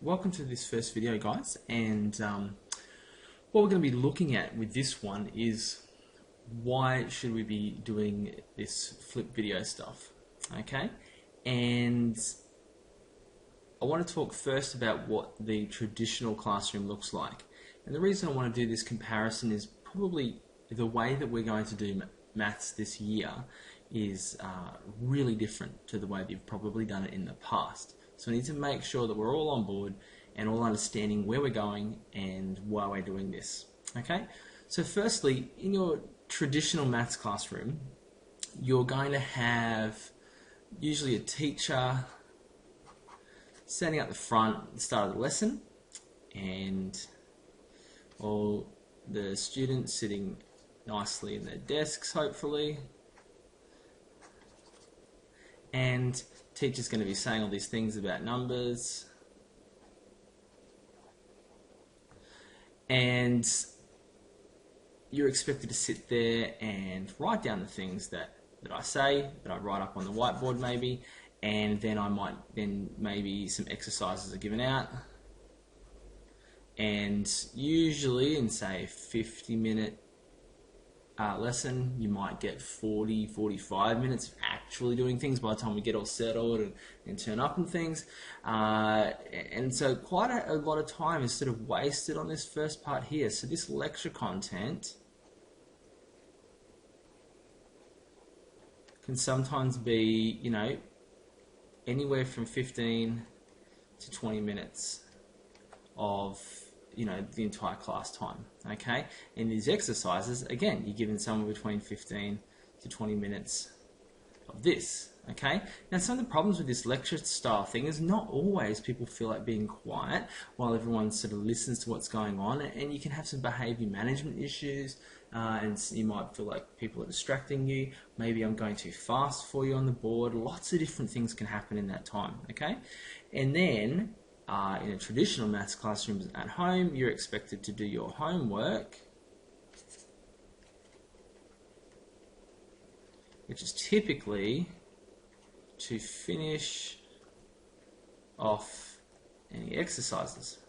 welcome to this first video, guys. And what we're going to be looking at with this one is why should we be doing this flip video stuff, okay? And I want to talk first about what the traditional classroom looks like. And the reason I want to do this comparison is probably the way that we're going to do maths this year is really different to the way that you've probably done it in the past. So we need to make sure that we're all on board and all understanding where we're going and why we're doing this. Okay? So firstly, in your traditional maths classroom, you're going to have usually a teacher standing at the front at the start of the lesson and all the students sitting nicely in their desks, hopefully. And teacher's going to be saying all these things about numbers. And you're expected to sit there and write down the things that I say, that I write up on the whiteboard maybe, and then maybe some exercises are given out. And usually in say a 50-minute lesson, you might get 40-45 minutes of actually doing things by the time we get all settled and turn up and things. And so quite a lot of time is sort of wasted on this first part here. So this lecture content can sometimes be, you know, anywhere from 15 to 20 minutes of, you know, the entire class time, okay? In these exercises, again, you're given somewhere between 15 to 20 minutes of this, okay? Now, some of the problems with this lecture style thing is not always people feel like being quiet while everyone sort of listens to what's going on, and you can have some behavior management issues, and you might feel like people are distracting you. Maybe I'm going too fast for you on the board. Lots of different things can happen in that time, okay? And then in a traditional maths classroom at home, you're expected to do your homework, which is typically to finish off any exercises.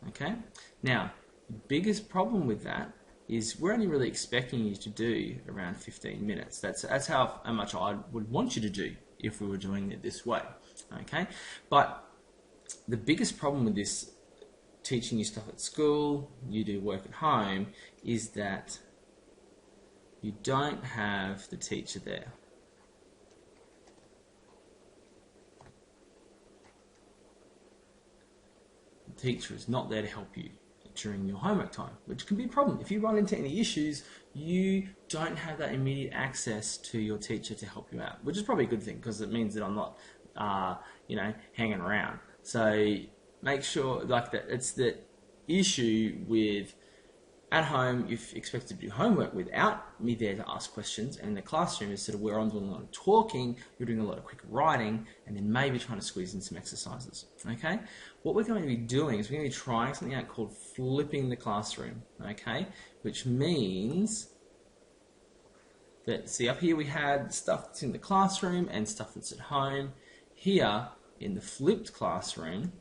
Okay? Now, the biggest problem with that is we're only really expecting you to do around 15 minutes. That's how much I would want you to do if we were doing it this way. Okay, but the biggest problem with this teaching you stuff at school, you do work at home, is that you don't have the teacher there. The teacher is not there to help you during your homework time, which can be a problem. If you run into any issues, you don't have that immediate access to your teacher to help you out, which is probably a good thing because it means that I'm not you know, hanging around. So make sure, like, that it's the issue with at home, you're expected to do homework without me there to ask questions, and in the classroom is sort of where I'm doing a lot of talking, you're doing a lot of quick writing, and then maybe trying to squeeze in some exercises. Okay? What we're going to be doing is we're going to be trying something out called flipping the classroom. Okay? Which means that, see, up here we had stuff that's in the classroom and stuff that's at home. Here, in the flipped classroom,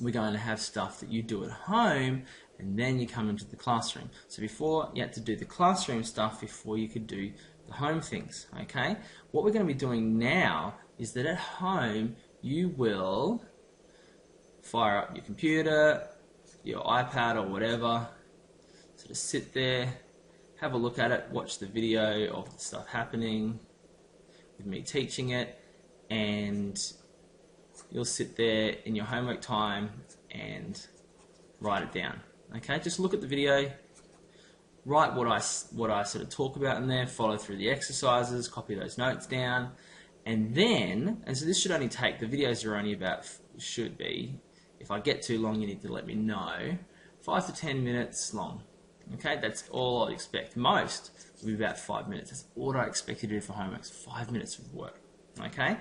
we're going to have stuff that you do at home and then you come into the classroom. So before, you had to do the classroom stuff before you could do the home things, okay? What we're going to be doing now is that at home, you will fire up your computer, your iPad or whatever, sort of sit there, have a look at it, watch the video of the stuff happening with me teaching it, and you'll sit there in your homework time and write it down. Okay, just look at the video, write what I sort of talk about in there, follow through the exercises, copy those notes down, and so this should only take, the videos are only about, should be, if I get too long you need to let me know, 5 to 10 minutes long. Okay, that's all I expect. Most will be about 5 minutes. That's all I expect you to do for homework, 5 minutes of work. Okay,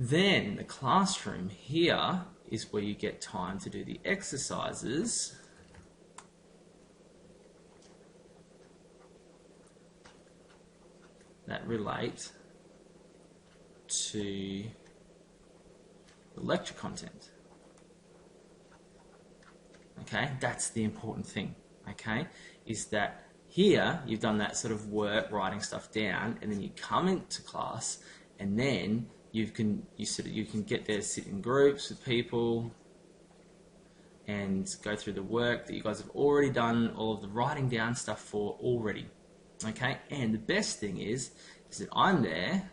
then the classroom here is where you get time to do the exercises that relate to the lecture content. Okay, that's the important thing, okay, is that here you've done that sort of work, writing stuff down, and then you come into class, and then you can get there, sit in groups with people, and go through the work that you guys have already done, all of the writing down stuff for already, okay. And the best thing is that I'm there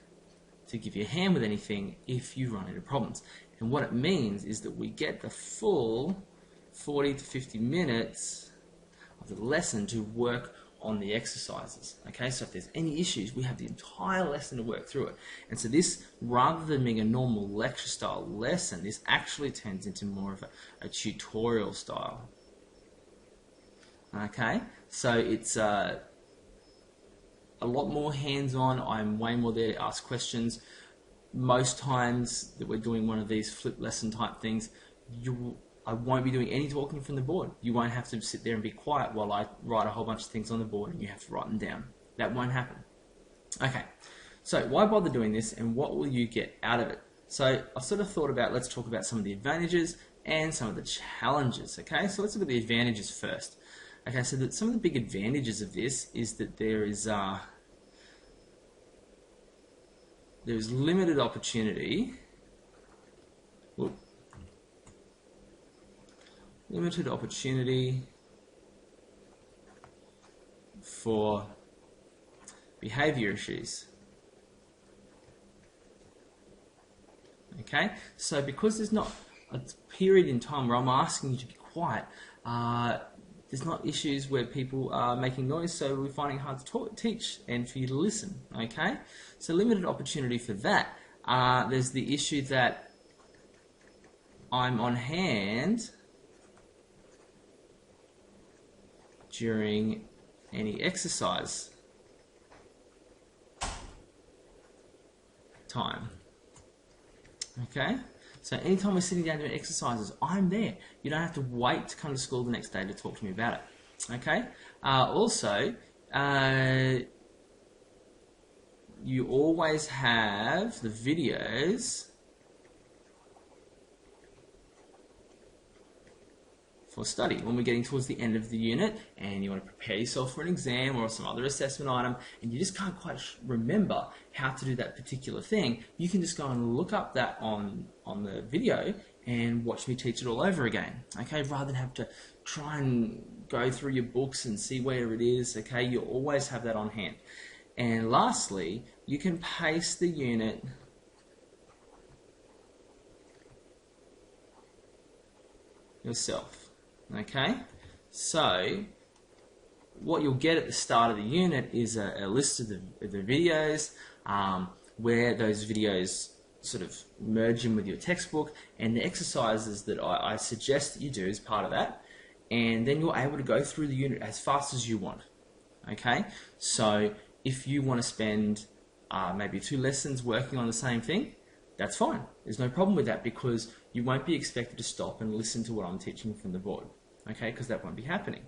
to give you a hand with anything if you run into problems. And what it means is that we get the full 40 to 50 minutes of the lesson to work on the exercises. Okay, so if there's any issues, we have the entire lesson to work through it. And so this, rather than being a normal lecture style lesson, this actually turns into more of a tutorial style. Okay, so it's a lot more hands-on. I'm way more there to ask questions. Most times that we're doing one of these flip lesson type things, I won't be doing any talking from the board. You won't have to sit there and be quiet while I write a whole bunch of things on the board and you have to write them down. That won't happen. Okay, so why bother doing this, and what will you get out of it? So I've sort of thought about, let's talk about some of the advantages and some of the challenges. Okay, so let's look at the advantages first. Okay, so some of the big advantages of this is that there's limited opportunity. Limited opportunity for behavior issues. Okay, so because there's not a period in time where I'm asking you to be quiet, there's not issues where people are making noise, so we're finding it hard to teach and for you to listen. Okay, so limited opportunity for that. There's the issue that I'm on hand during any exercise time. Okay, so anytime we're sitting down doing exercises, I'm there. You don't have to wait to come to school the next day to talk to me about it. Okay, also you always have the videos for study when we're getting towards the end of the unit and you want to prepare yourself for an exam or some other assessment item and you just can't quite remember how to do that particular thing. You can just go and look up that on the video and watch me teach it all over again, okay, rather than have to try and go through your books and see where it is. Okay, you always have that on hand. And lastly, you can pace the unit yourself. Okay, so what you'll get at the start of the unit is a list of the videos, where those videos sort of merge in with your textbook, and the exercises that I suggest that you do as part of that, and then you're able to go through the unit as fast as you want. Okay, so if you want to spend maybe 2 lessons working on the same thing, that's fine. There's no problem with that because you won't be expected to stop and listen to what I'm teaching from the board, okay, because that won't be happening.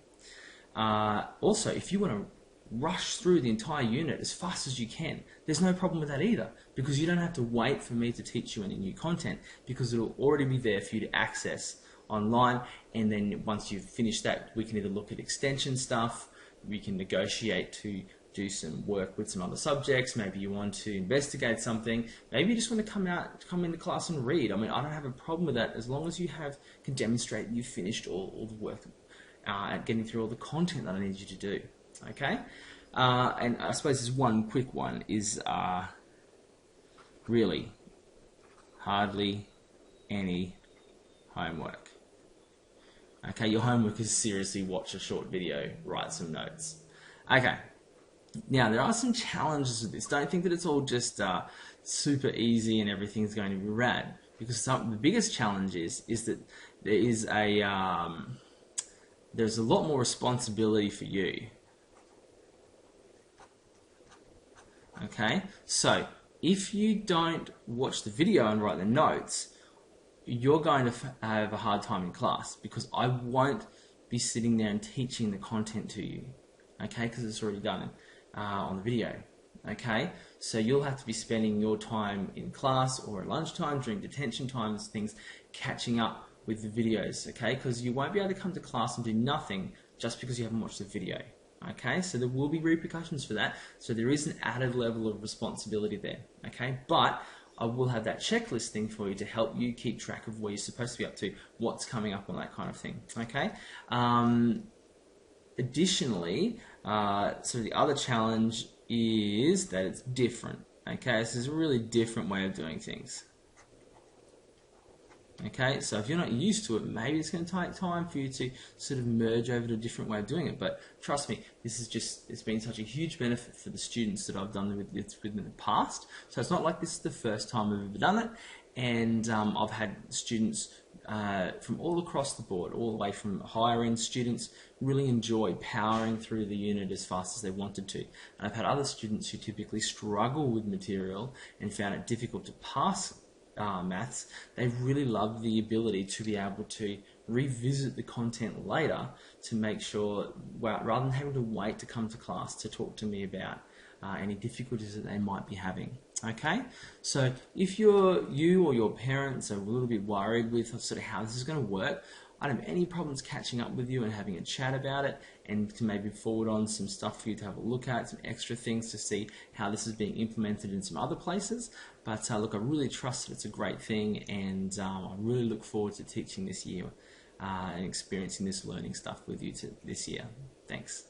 Also, if you want to rush through the entire unit as fast as you can, there's no problem with that either because you don't have to wait for me to teach you any new content because it'll already be there for you to access online, and then once you've finished that, we can either look at extension stuff, we can negotiate to do some work with some other subjects. Maybe you want to investigate something. Maybe you just want to come into class and read. I mean, I don't have a problem with that as long as you can demonstrate you've finished all the work at getting through all the content that I need you to do. Okay, and I suppose there's one quick one is really hardly any homework. Okay, your homework is seriously watch a short video, write some notes. Okay. Now, there are some challenges with this. Don't think that it's all just super easy and everything's going to be rad. Because the biggest challenge is that there's a lot more responsibility for you. Okay? So, if you don't watch the video and write the notes, you're going to have a hard time in class because I won't be sitting there and teaching the content to you. Okay? Because it's already done on the video. Okay, so you'll have to be spending your time in class or at lunchtime during detention times, things, catching up with the videos, okay? Because you won't be able to come to class and do nothing just because you haven't watched the video, okay? So there will be repercussions for that. So there is an added level of responsibility there, okay? But I will have that checklist thing for you to help you keep track of where you're supposed to be up to, what's coming up on that kind of thing, okay? Additionally, so the other challenge is that it's different. Okay, this is a really different way of doing things. Okay, so if you're not used to it, maybe it's going to take time for you to sort of merge over to a different way of doing it. But trust me, this is it's been such a huge benefit for the students that I've done with in the past. So it's not like this is the first time I've ever done it. And I've had students from all across the board, all the way from higher end students, really enjoy powering through the unit as fast as they wanted to. And I've had other students who typically struggle with material and found it difficult to pass maths. They really love the ability to be able to revisit the content later to make sure, well, rather than having to wait to come to class to talk to me about any difficulties that they might be having. Okay, so if you or your parents are a little bit worried with sort of how this is going to work, I don't have any problems catching up with you and having a chat about it, and to maybe forward on some stuff for you to have a look at, some extra things to see how this is being implemented in some other places. But look, I really trust that it's a great thing, and I really look forward to teaching this year and experiencing this learning stuff with you this year. Thanks.